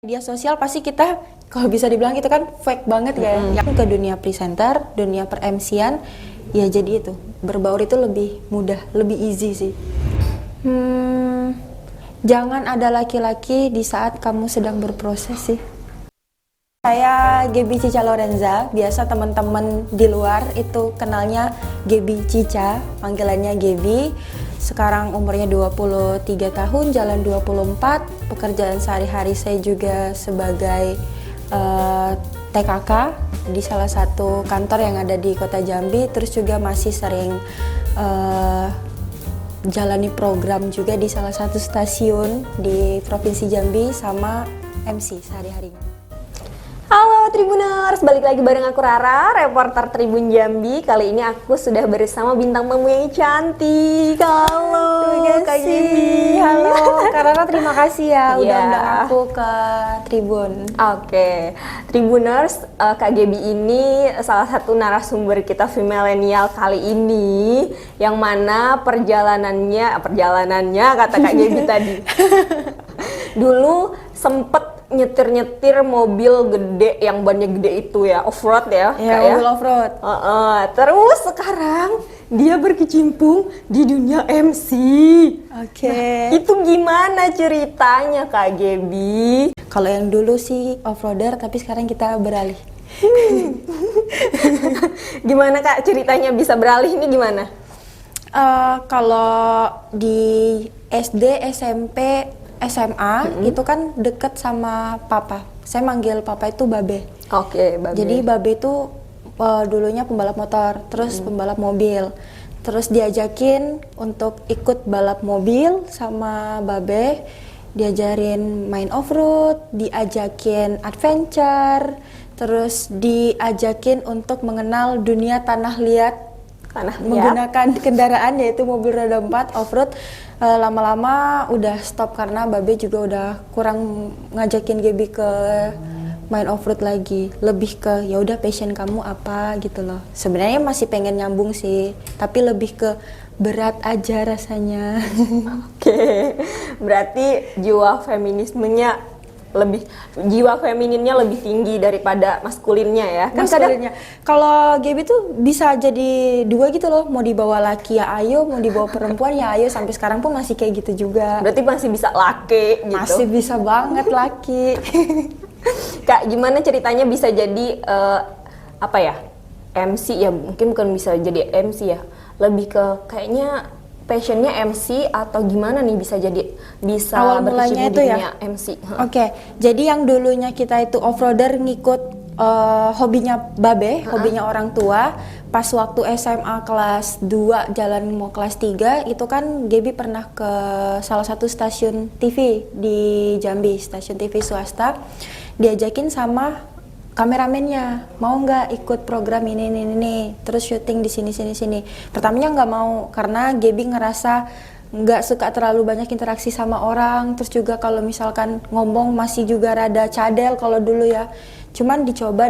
Media sosial pasti kita kalau bisa dibilang itu kan fake banget ya. Yang ke dunia presenter, dunia per-MC-an, ya jadi itu berbaur itu lebih mudah, lebih easy sih. Jangan ada laki-laki di saat kamu sedang berproses sih. Saya Gaby Cica Lorenza, biasa teman-teman di luar itu kenalnya Gaby Cica, panggilannya Gaby. Sekarang umurnya 23 tahun, jalan 24. Pekerjaan sehari-hari saya juga sebagai TKK di salah satu kantor yang ada di Kota Jambi. Terus juga masih sering jalani program juga di salah satu stasiun di Provinsi Jambi sama MC sehari-harinya. Halo Tribuners, balik lagi bareng aku Rara, reporter Tribun Jambi. Kali ini aku sudah bersama bintang tamu yang cantik. Halo Kak Gaby. Halo Kak Rara, terima kasih ya udah undang aku ke Tribun. Oke, Tribuners, Kak Gaby ini salah satu narasumber kita Femilenial kali ini, yang mana perjalanannya kata Kak Gaby tadi. Dulu sempet nyetir mobil gede yang bannya gede itu ya, off-road ya, mobil off-road. Terus sekarang dia berkecimpung di dunia MC. Nah, itu gimana ceritanya Kak Gaby? Kalau yang dulu sih off-roader, tapi sekarang kita beralih. Gimana Kak ceritanya bisa beralih ini gimana? Kalau di SD, SMP, SMA itu kan deket sama papa. Saya manggil papa itu Babe. Oke, Babe. Jadi Babe itu dulunya pembalap motor, terus pembalap mobil. Terus diajakin untuk ikut balap mobil sama Babe. Diajarin main off-road, diajakin adventure, terus diajakin untuk mengenal dunia tanah liat. Menggunakan kendaraan yaitu mobil roda 4 off-road. Lama-lama udah stop karena Babe juga udah kurang ngajakin Gaby ke main off-road lagi. Lebih ke ya udah passion kamu apa gitu loh. Sebenarnya masih pengen nyambung sih, tapi lebih ke berat aja rasanya. Oke. Berarti jiwa femininnya lebih tinggi daripada maskulinnya ya. Kan maskulinnya. Kalau Gaby tuh bisa jadi dua gitu loh, mau dibawa laki ya ayo, mau dibawa perempuan ya ayo, sampai sekarang pun masih kayak gitu juga. Berarti masih bisa laki gitu. Masih bisa banget laki. Kak, gimana ceritanya bisa jadi MC ya? Mungkin bukan bisa jadi MC ya. Lebih ke kayaknya passionnya MC atau gimana nih bisa awal mulanya itu ya MC. Oke, jadi yang dulunya kita itu off-roader ngikut hobinya Babe, hobinya orang tua. Pas waktu SMA kelas 2 jalan mau kelas 3 itu kan Gaby pernah ke salah satu stasiun TV di Jambi, stasiun TV swasta. Diajakin sama kameramennya, mau nggak ikut program ini, terus syuting di sini. Pertamanya nggak mau karena Gaby ngerasa nggak suka terlalu banyak interaksi sama orang, terus juga kalau misalkan ngomong masih juga rada cadel kalau dulu ya. Cuman dicoba,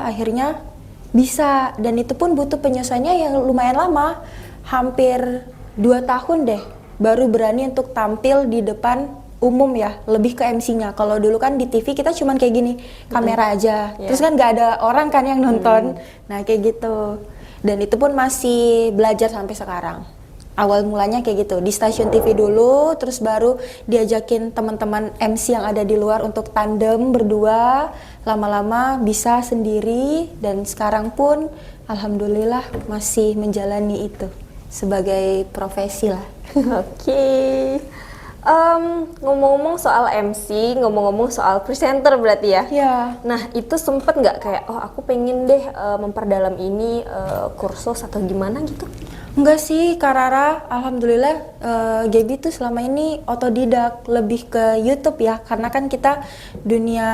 akhirnya bisa, dan itu pun butuh penyesuaiannya yang lumayan lama, hampir 2 tahun deh, baru berani untuk tampil di depan umum ya, lebih ke MC-nya. Kalau dulu kan di TV kita cuman kayak gini, kamera aja. Terus kan nggak ada orang kan yang nonton. Nah kayak gitu. Dan itu pun masih belajar sampai sekarang. Awal mulanya kayak gitu, di stasiun TV dulu, terus baru diajakin teman-teman MC yang ada di luar untuk tandem berdua. Lama-lama bisa sendiri, dan sekarang pun alhamdulillah masih menjalani itu sebagai profesi lah. Oke. Ngomong-ngomong soal MC, ngomong-ngomong soal presenter berarti ya? Iya. Nah itu sempet nggak kayak, aku pengen deh memperdalam ini kursus atau gimana gitu? Enggak sih Kak Rara, alhamdulillah Gaby tuh selama ini otodidak, lebih ke YouTube ya, karena kan kita dunia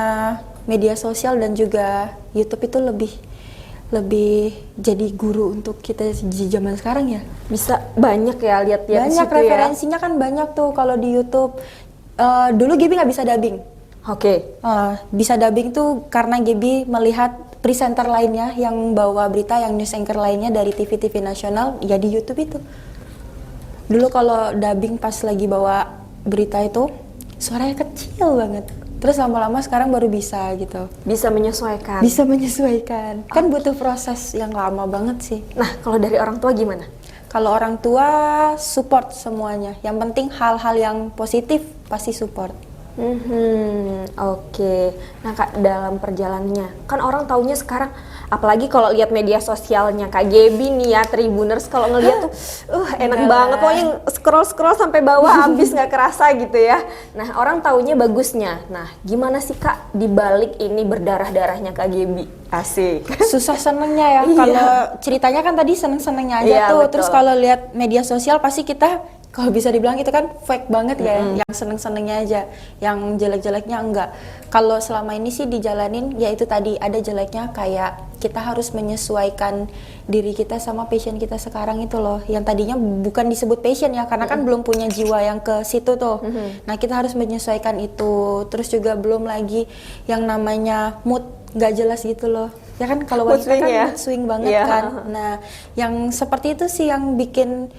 media sosial dan juga YouTube itu lebih jadi guru untuk kita di zaman sekarang ya. Bisa banyak ya lihat-lihat banyak situ referensinya ya. Kan banyak tuh kalau di YouTube. Dulu Gaby nggak bisa dubbing. Oke. Bisa dubbing tuh karena Gaby melihat presenter lainnya yang bawa berita, yang news anchor lainnya dari TV-TV nasional ya di YouTube itu. Dulu kalau dubbing pas lagi bawa berita itu suaranya kecil banget. Terus lama-lama sekarang baru bisa gitu. Bisa menyesuaikan. Bisa menyesuaikan. Kan butuh proses yang lama banget sih. Nah, kalau dari orang tua gimana? Kalau orang tua support semuanya. Yang penting hal-hal yang positif pasti support. Oke. Nah Kak, dalam perjalanannya, kan orang taunya sekarang, apalagi kalau lihat media sosialnya Kak Gaby nih ya, Tribuners kalau ngeliat tuh, enak banget, pokoknya scroll sampai bawah habis nggak kerasa gitu ya. Nah orang taunya bagusnya. Nah gimana sih Kak dibalik ini berdarah-darahnya Kak Gaby? Asik. Susah senengnya ya. Kalau ceritanya kan tadi seneng-senengnya aja Iya, tuh. betul. Terus kalau lihat media sosial pasti kita kalau bisa dibilang itu kan fake banget ya, yang seneng-senengnya aja, yang jelek-jeleknya enggak. Kalau selama ini sih dijalanin, ya itu tadi ada jeleknya kayak kita harus menyesuaikan diri kita sama passion kita sekarang itu loh. Yang tadinya bukan disebut passion ya, karena kan belum punya jiwa yang ke situ tuh. Nah kita harus menyesuaikan itu. Terus juga belum lagi yang namanya mood nggak jelas gitu loh. Ya kan kalau Mood wanita swing kan ya? mood swing banget Iya. kan. Nah yang seperti itu sih yang bikin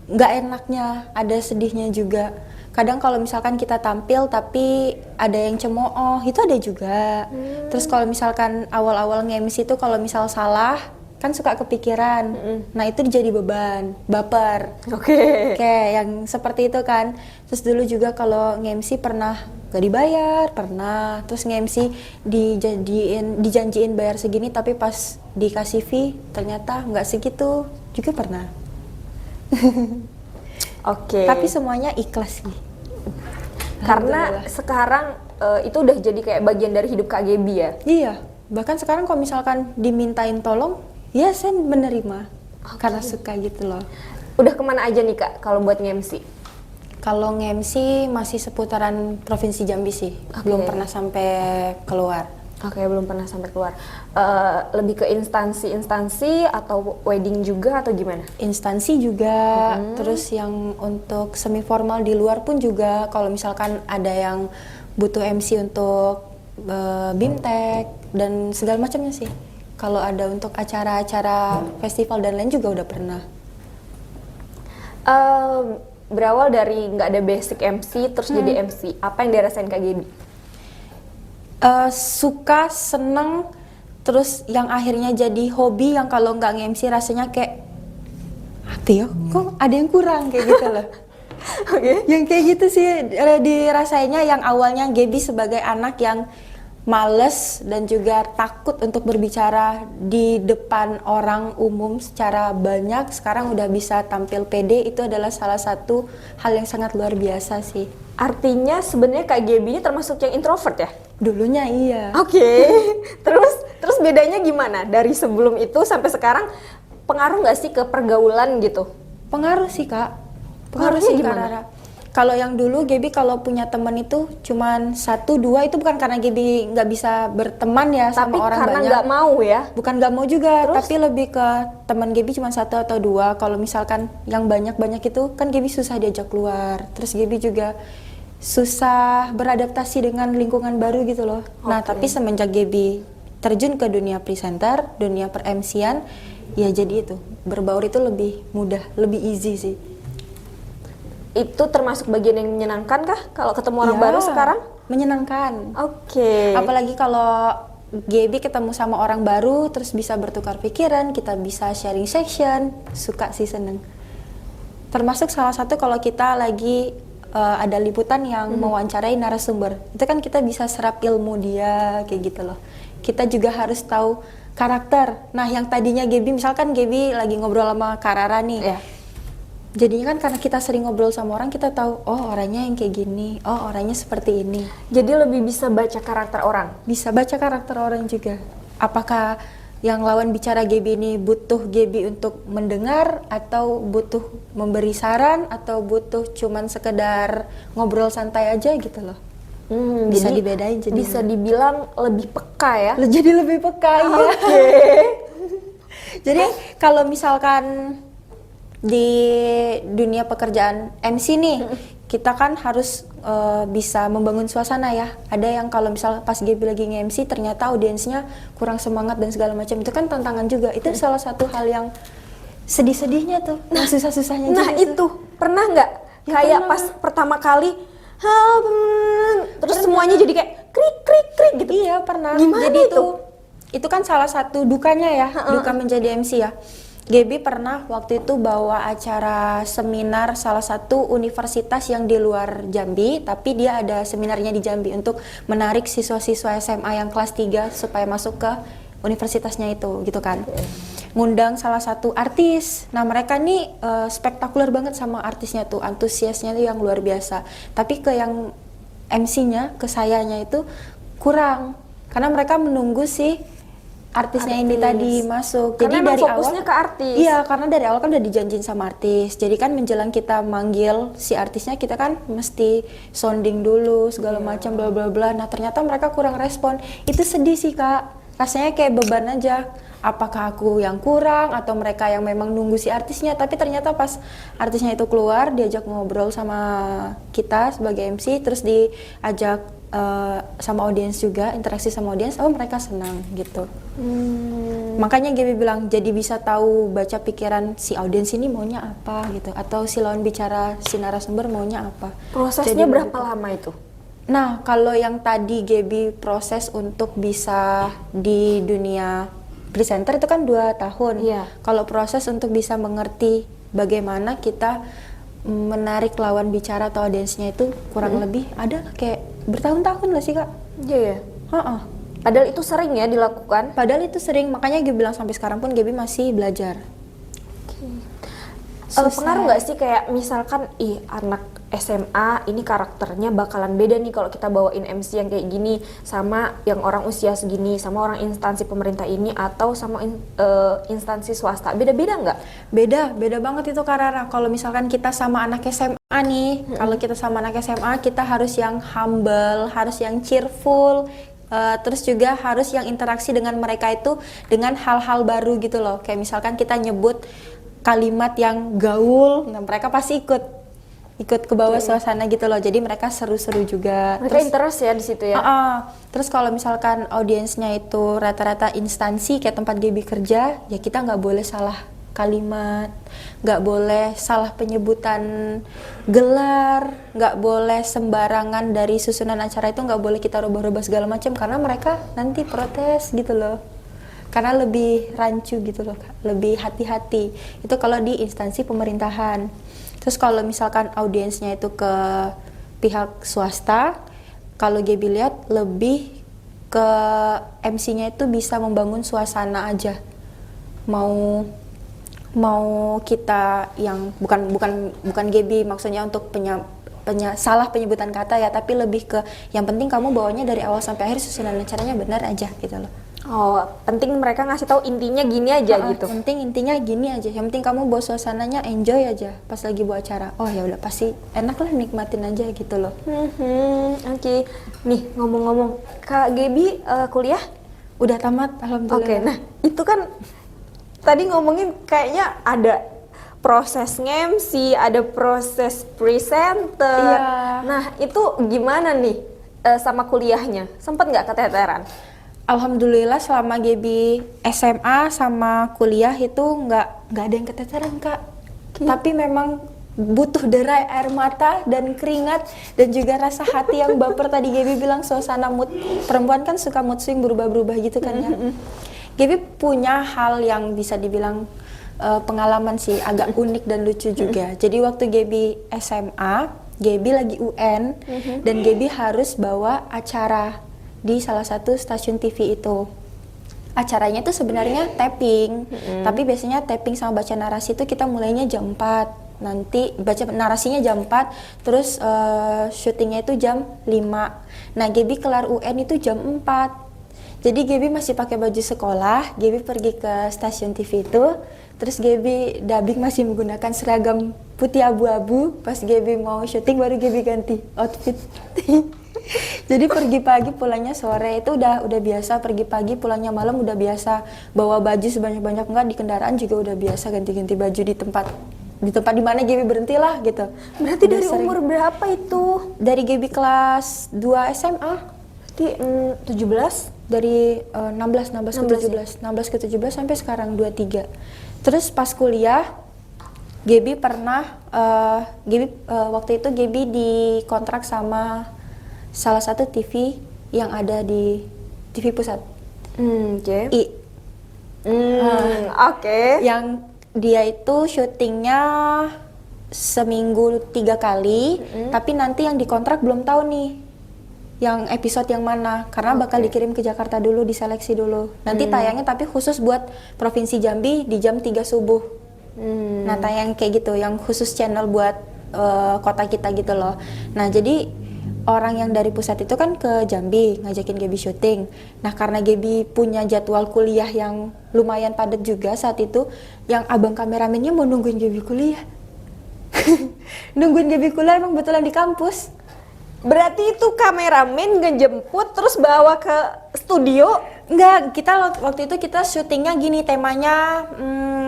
nggak enaknya, ada sedihnya juga. Kadang kalau misalkan kita tampil tapi ada yang cemooh, itu ada juga. Terus kalau misalkan awal-awal nge-MC itu kalau misal salah, kan suka kepikiran. Nah itu jadi beban, baper. Oke. Kayak yang seperti itu kan. Terus dulu juga kalau nge-MC pernah gak dibayar, pernah. Terus nge-MC dijanjiin bayar segini, tapi pas dikasih fee ternyata nggak segitu, juga pernah. Oke. Tapi semuanya ikhlas sih. Karena Alhamdulillah. sekarang itu udah jadi kayak bagian dari hidup Kak Gaby ya. Iya, bahkan sekarang kalau misalkan dimintain tolong, ya saya menerima. Karena suka gitu loh. Udah kemana aja nih Kak kalau buat nge-MC? Kalau nge-MC masih seputaran Provinsi Jambi sih. Belum pernah sampai keluar. Oke, belum pernah sampai keluar. Lebih ke instansi-instansi atau wedding juga atau gimana? Instansi juga, terus yang untuk semi formal di luar pun juga. Kalau misalkan ada yang butuh MC untuk BIMTEK dan segala macamnya sih. Kalau ada untuk acara-acara festival dan lain juga udah pernah. Berawal dari nggak ada basic MC terus jadi MC, apa yang dirasain Kak Gaby? Suka, seneng, terus yang akhirnya jadi hobi yang kalau nggak nge-MC rasanya kayak apa ya, kok ada yang kurang kayak gitu loh. Oke. Yang kayak gitu sih dirasainya, yang awalnya Gaby sebagai anak yang males dan juga takut untuk berbicara di depan orang umum secara banyak, sekarang udah bisa tampil pede. Itu adalah salah satu hal yang sangat luar biasa sih. Artinya sebenarnya Kak Gaby ini termasuk yang introvert ya? Dulunya iya. Oke. Terus bedanya gimana dari sebelum itu sampai sekarang? Pengaruh nggak sih ke pergaulan gitu? Pengaruh sih Kak. Pengaruhnya Sih, Kak gimana? Rara. Kalau yang dulu Gaby kalau punya teman itu cuman 1-2, itu bukan karena Gaby nggak bisa berteman ya Tapi sama orang karena banyak. nggak mau ya? Bukan nggak mau juga, Terus? tapi lebih ke teman Gaby cuma 1 atau 2. Kalau misalkan yang banyak-banyak itu kan Gaby susah diajak keluar. Terus Gaby juga susah beradaptasi dengan lingkungan baru gitu loh. Nah, Oke. tapi semenjak Gaby terjun ke dunia presenter, dunia per-MC-an, ya jadi itu, berbaur itu lebih mudah, lebih easy sih. Itu termasuk bagian yang menyenangkan kah kalau ketemu orang Ya, baru sekarang? menyenangkan. Oke. Apalagi kalau Gaby ketemu sama orang baru, terus bisa bertukar pikiran, kita bisa sharing section, suka sih, seneng. Termasuk salah satu kalau kita lagi ada liputan yang mewawancarai narasumber, itu kan kita bisa serap ilmu dia, kayak gitu loh. Kita juga harus tahu karakter. Nah, yang tadinya Gaby, misalkan Gaby lagi ngobrol sama Kak Rara nih, Ya. jadinya kan karena kita sering ngobrol sama orang, kita tahu, oh orangnya yang kayak gini, oh orangnya seperti ini. Jadi lebih bisa baca karakter orang. Bisa baca karakter orang juga. Apakah yang lawan bicara Gaby ini butuh Gaby untuk mendengar, atau butuh memberi saran, atau butuh cuman sekedar ngobrol santai aja gitu loh. Bisa Jadi dibedain jadinya. bisa dibilang lebih peka ya. Jadi lebih peka ya. Oke. Jadi kalau misalkan di dunia pekerjaan MC nih, kita kan harus bisa membangun suasana ya. Ada yang kalau misal pas Gaby lagi nge-MC ternyata audiensnya kurang semangat dan segala macam, itu kan tantangan juga. Itu salah satu hal yang sedih-sedihnya tuh, yang susah-susahnya Nah juga tuh. itu pernah nggak Ya, kayak pernah. pas pertama kali, terus semuanya jadi kayak krik krik krik gitu. Iya pernah. Gimana Jadi itu? itu kan salah satu dukanya ya, duka menjadi MC ya. Gaby pernah waktu itu bawa acara seminar salah satu universitas yang di luar Jambi, tapi dia ada seminarnya di Jambi untuk menarik siswa-siswa SMA yang kelas 3 supaya masuk ke universitasnya itu gitu kan. Ngundang salah satu artis. Nah, mereka nih spektakuler banget sama artisnya tuh, antusiasnya tuh yang luar biasa. Tapi ke yang MC-nya, ke sayanya itu kurang. Karena mereka menunggu si artisnya ini tadi masuk. Karena Jadi emang dari fokusnya awal ke artis. Iya, karena dari awal kan udah dijanjin sama artis. Jadi kan menjelang kita manggil si artisnya, kita kan mesti sounding dulu segala macam bla bla bla. Nah, ternyata mereka kurang respon. Itu sedih sih, Kak. Rasanya kayak beban aja. Apakah aku yang kurang atau mereka yang memang nunggu si artisnya? Tapi ternyata pas artisnya itu keluar, diajak ngobrol sama kita sebagai MC, terus diajak sama audiens juga, interaksi sama audiens, oh mereka senang gitu. Makanya Gaby bilang jadi bisa tahu baca pikiran si audiens ini maunya apa gitu, atau si lawan bicara, si narasumber maunya apa. Prosesnya Jadi berapa begitu. lama itu? Nah, kalau yang tadi Gaby proses untuk bisa di dunia presenter itu kan 2 tahun. Iya. Kalau proses untuk bisa mengerti bagaimana kita menarik lawan bicara atau audiensnya itu kurang lebih ada kayak bertahun-tahun lah sih, Kak. Iya ya. Heeh. Padahal itu sering ya dilakukan. Padahal itu sering, makanya Gaby bilang sampai sekarang pun Gaby masih belajar. Pengaruh nggak sih kayak misalkan anak SMA ini karakternya bakalan beda nih kalau kita bawain MC yang kayak gini sama yang orang usia segini, sama orang instansi pemerintah ini atau sama instansi swasta, beda-beda nggak? Beda banget itu karena kalau misalkan kita sama anak SMA nih, kalau kita sama anak SMA kita harus yang humble, harus yang cheerful, terus juga harus yang interaksi dengan mereka itu dengan hal-hal baru gitu loh. Kayak misalkan kita nyebut kalimat yang gaul, nah mereka pasti ikut ke bawah suasana gitu loh. Jadi mereka seru-seru juga. Mereka interest ya di situ ya. Terus kalau misalkan audiensnya itu rata-rata instansi kayak tempat Gaby kerja, ya kita nggak boleh salah kalimat, nggak boleh salah penyebutan gelar, nggak boleh sembarangan dari susunan acara itu, nggak boleh kita rubah-rubah segala macam karena mereka nanti protes gitu loh. Karena lebih rancu gitu loh, Kak. Lebih hati-hati. Itu kalau di instansi pemerintahan. Terus kalau misalkan audiensnya itu ke pihak swasta, kalau Gaby lihat lebih ke MC-nya itu bisa membangun suasana aja. Mau kita yang bukan Gaby maksudnya untuk salah penyebutan kata ya, tapi lebih ke yang penting kamu bawanya dari awal sampai akhir susunan acaranya benar aja gitu loh. Oh, penting mereka ngasih tahu intinya gini aja gitu. Penting intinya gini aja. Yang penting kamu bawa suasananya enjoy aja pas lagi buat acara. Oh ya udah pasti enak lah, nikmatin aja gitu loh. Oke. Nih ngomong-ngomong, Kak Gaby kuliah? Udah tamat alhamdulillah. Oke, nah itu kan tadi ngomongin kayaknya ada proses MC, ada proses presenter. Iya. Nah itu gimana nih sama kuliahnya? Sempet nggak keteteran? Alhamdulillah selama Gaby SMA sama kuliah itu nggak ada yang keteteran, Kak. Tapi memang butuh derai air mata dan keringat dan juga rasa hati yang baper tadi Gaby bilang, suasana mood perempuan kan suka mood swing berubah-berubah gitu kan ya. Gaby punya hal yang bisa dibilang pengalaman sih agak unik dan lucu juga. Jadi waktu Gaby SMA, Gaby lagi UN dan Gaby harus bawa acara di salah satu stasiun TV itu. Acaranya itu sebenarnya tapping, tapi biasanya tapping sama baca narasi itu kita mulainya jam 4. Nanti baca narasinya jam 4, terus syutingnya itu jam 5. Nah, Gaby kelar UN itu jam 4. Jadi Gaby masih pakai baju sekolah, Gaby pergi ke stasiun TV itu, terus Gaby dubbing masih menggunakan seragam putih abu-abu. Pas Gaby mau syuting baru Gaby ganti outfit. Jadi pergi pagi pulangnya sore itu udah biasa, pergi pagi pulangnya malam udah biasa, bawa baju sebanyak-banyak, enggak di kendaraan juga udah biasa ganti-ganti baju di tempat di mana Gaby berhenti lah gitu. Berarti Udah dari sering. umur berapa itu? Dari Gaby kelas 2 SMA. Di 17? Dari 16 ke 17 sampai sekarang 23. Terus pas kuliah Gaby pernah, waktu itu Gaby dikontrak sama salah satu TV yang ada di TV pusat. Oke. I. Oke. Yang dia itu syutingnya seminggu 3 kali, tapi nanti yang dikontrak belum tahu nih yang episode yang mana, karena bakal dikirim ke Jakarta dulu, diseleksi dulu. Nanti tayangnya tapi khusus buat Provinsi Jambi di jam 3 subuh. Nah tayang kayak gitu, yang khusus channel buat kota kita gitu loh. Nah jadi orang yang dari pusat itu kan ke Jambi ngajakin Gaby syuting. Nah karena Gaby punya jadwal kuliah yang lumayan padat juga saat itu, yang abang kameramennya mau nungguin Gaby kuliah. Nungguin Gaby kuliah emang betulan di kampus. Berarti itu kameramen ngejemput terus bawa ke studio? Enggak, kita waktu itu kita syutingnya gini, temanya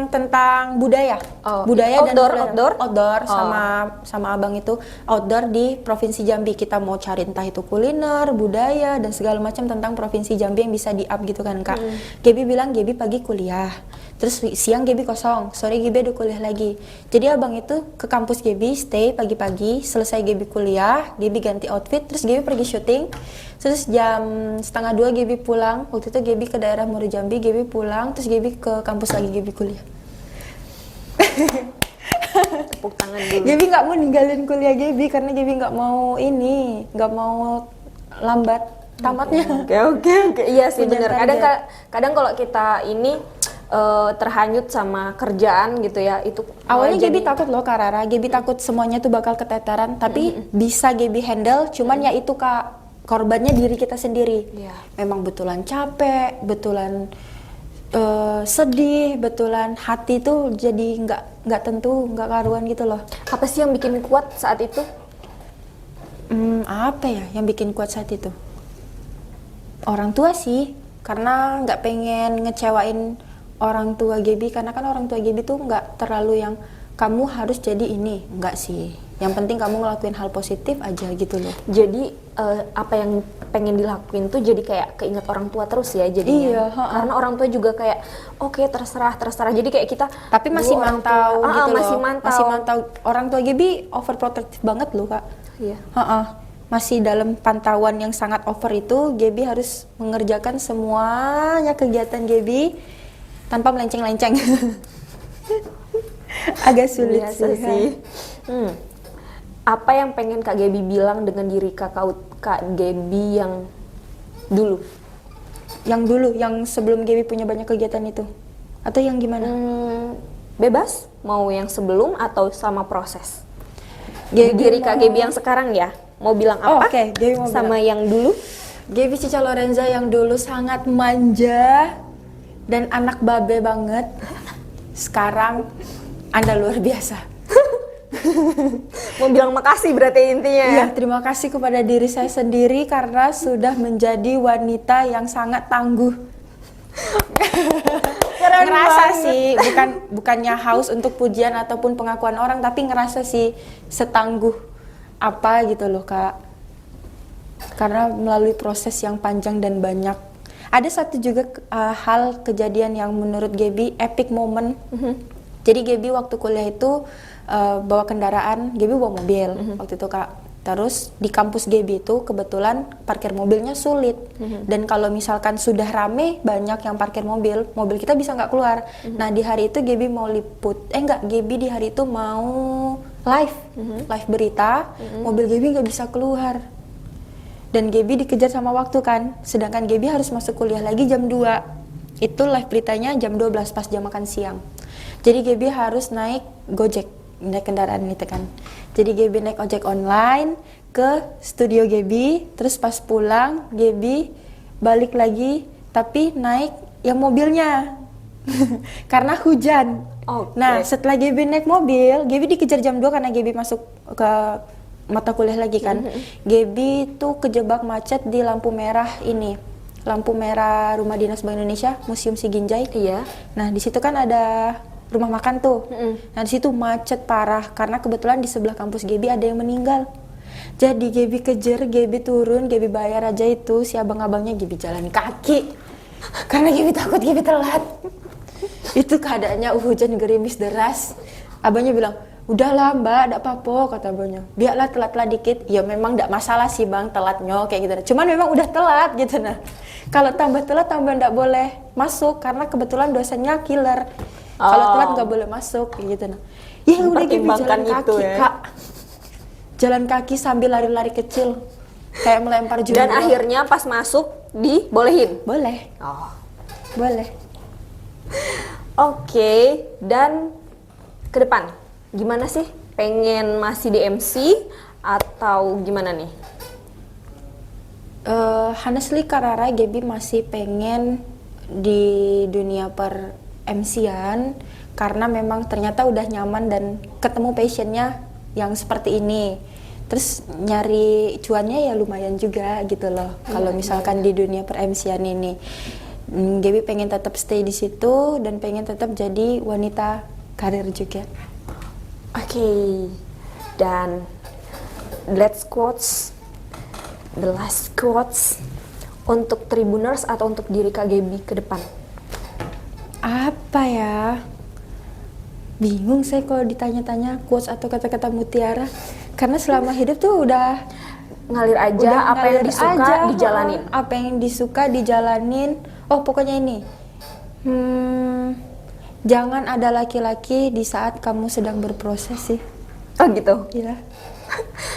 tentang budaya. Budaya outdoor sama abang itu outdoor di Provinsi Jambi. Kita mau cari entah itu kuliner, budaya dan segala macam tentang Provinsi Jambi yang bisa di-up gitu kan, Kak. Gaby bilang Gaby pagi kuliah. Terus siang Gaby kosong, sore Gaby ada kuliah lagi. Jadi abang itu ke kampus Gaby, stay pagi-pagi, selesai Gaby kuliah, Gaby ganti outfit, terus Gaby pergi syuting. Terus jam 1:30 Gaby pulang. Waktu itu Gaby ke daerah Muaro Jambi, Gaby pulang, terus Gaby ke kampus lagi, Gaby kuliah. Tepuk tangan dulu. Gaby nggak mau ninggalin kuliah Gaby karena Gaby nggak mau lambat tamatnya. Oke. Iya sih Punya bener. Kadang kalau kita ini terhanyut sama kerjaan gitu ya, itu awalnya Gaby takut loh Kak Rara, Gaby takut semuanya tuh bakal keteteran, tapi bisa Gaby handle, cuman ya itu Kak, korbannya diri kita sendiri. Memang betulan capek, betulan sedih, betulan hati tuh jadi nggak tentu, nggak karuan gitu loh. Apa sih yang bikin kuat saat itu? Apa ya yang bikin kuat saat itu? Orang tua sih, karena nggak pengen ngecewain orang tua Gaby, karena kan orang tua Gaby tuh nggak terlalu yang kamu harus jadi ini, nggak sih. Yang penting kamu ngelakuin hal positif aja gitu loh. Jadi apa yang pengen dilakuin tuh jadi kayak keinget orang tua terus ya jadinya. Iya, karena orang tua juga kayak oke, terserah. Jadi kayak kita tapi masih mantau gitu loh. Masih mantau. Orang tua Gaby overprotective banget loh Kak. Iya. Masih dalam pantauan yang sangat over itu, Gaby harus mengerjakan semuanya kegiatan Gaby tanpa melenceng-lenceng. Agak sulit sih. Apa yang pengen Kak Gaby bilang dengan diri Kak Gaby yang dulu? Yang dulu, yang sebelum Gaby punya banyak kegiatan itu? Atau yang gimana? Bebas, mau yang sebelum atau sama proses? Diri Kak Gaby yang sekarang ya, mau bilang apa? Gaby mau sama bilang. yang dulu? Gaby Cica Lorenza yang dulu sangat manja dan anak babe banget. Sekarang Anda luar biasa. Mau bilang makasih berarti intinya ya? Iya, terima kasih kepada diri saya sendiri karena sudah menjadi wanita yang sangat tangguh. Ngerasa sih, bukannya haus untuk pujian ataupun pengakuan orang, tapi ngerasa sih setangguh apa gitu loh Kak. Karena melalui proses yang panjang dan banyak. Ada satu juga hal kejadian yang menurut Gaby epic moment. Jadi Gaby waktu kuliah itu bawa kendaraan, Gaby bawa mobil waktu itu Kak. Terus di kampus Gaby itu kebetulan parkir mobilnya sulit. Dan kalau misalkan sudah rame banyak yang parkir mobil kita bisa nggak keluar. Nah di hari itu Gaby mau Gaby di hari itu mau live berita, mobil Gaby nggak bisa keluar. Dan Gaby dikejar sama waktu kan, sedangkan Gaby harus masuk kuliah lagi jam 2. Itu live beritanya jam 12 pas jam makan siang. Jadi Gaby harus naik Gojek, naik kendaraan gitu kan. Jadi Gaby naik ojek online ke studio Gaby, terus pas pulang Gaby balik lagi tapi naik yang mobilnya karena hujan. Nah setelah Gaby naik mobil, Gaby dikejar jam 2 karena Gaby masuk ke mata kuliah lagi kan. Gaby tuh kejebak macet di lampu merah ini, lampu merah Rumah Dinas Bank Indonesia, Museum Siginjai. Iya. Nah di situ kan ada rumah makan tuh. Nah di situ macet parah karena kebetulan di sebelah kampus Gaby ada yang meninggal. Jadi Gaby kejar, Gaby turun, Gaby bayar aja itu si abang-abangnya, Gaby jalan kaki karena Gaby takut Gaby telat. Itu keadaannya hujan gerimis deras. Abahnya bilang, udahlah mbak, tidak apa-apa, kata abahnya. Biarlah telat-telat dikit. Ya memang tidak masalah sih bang, telatnya kayak gitu. Cuman memang udah telat gitu nah. Kalau tambah telat tambah tidak boleh masuk karena kebetulan dosennya killer. Kalau telat nggak boleh masuk kayak gitu nah. Ya udah gitu Mempertimbangkan jalan itu kaki ya. kak. Jalan kaki sambil lari-lari kecil. Kayak melempar jumroh. Dan akhirnya pas masuk dibolehin. Boleh, Oh. boleh. Oke, dan ke depan gimana sih? Pengen masih di MC atau gimana nih? Honestly Karara Gaby masih pengen di dunia per MC-an karena memang ternyata udah nyaman dan ketemu passionnya yang seperti ini. Terus nyari cuannya ya lumayan juga gitu loh. Kalau misalkan di dunia per MC-an ini, Gaby pengen tetap stay di situ dan pengen tetap jadi wanita karir juga. Oke, dan let's quotes the last quotes untuk Tribuners atau untuk diri Kak Gaby ke depan. Apa ya? Bingung saya kalau ditanya-tanya quotes atau kata-kata mutiara. Karena selama hidup tuh udah Ngalir aja, udah apa yang ngalir disuka aja, dijalanin. Apa yang disuka dijalanin. Oh pokoknya ini. Jangan ada laki-laki di saat kamu sedang berproses sih. Oh gitu. Iya.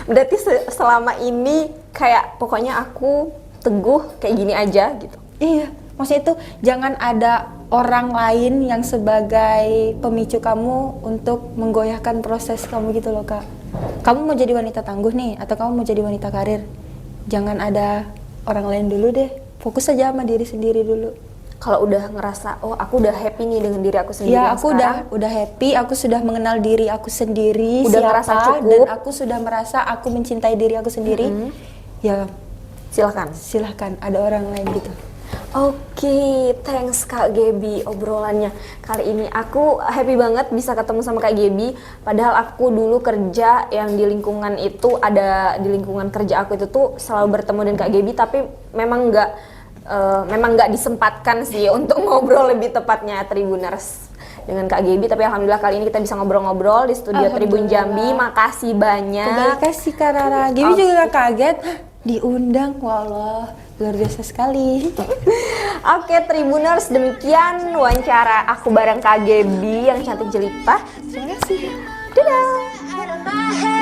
Berarti selama ini kayak pokoknya aku teguh kayak gini aja gitu. Iya. Maksudnya itu jangan ada orang lain yang sebagai pemicu kamu untuk menggoyahkan proses kamu gitu loh kak. Kamu mau jadi wanita tangguh nih atau kamu mau jadi wanita karir, jangan ada orang lain dulu deh, fokus aja sama diri sendiri dulu. Kalau udah ngerasa oh aku udah happy nih dengan diri aku sendiri Ya yang aku sekarang, udah happy, aku sudah mengenal diri aku sendiri, Udah siapa, ngerasa cukup. dan aku sudah merasa aku mencintai diri aku sendiri. Ya silahkan. silahkan ada orang lain gitu. Oke, thanks Kak Gaby obrolannya. Kali ini aku happy banget bisa ketemu sama Kak Gaby. Padahal aku dulu kerja yang di lingkungan itu, ada di lingkungan kerja aku itu tuh selalu bertemu dengan Kak Gaby, tapi memang nggak disempatkan sih untuk ngobrol lebih tepatnya Tribuners dengan Kak Gaby. Tapi alhamdulillah kali ini kita bisa ngobrol-ngobrol di studio Tribun Jambi. Makasih banyak. Terima kasih Kak Rara. Gaby juga kaget "Hah, diundang, wallah luar biasa sekali. Oke Tribuners, demikian wawancara aku bareng Kak Gaby yang cantik jelita. Terima kasih. Dadah. Out of my head.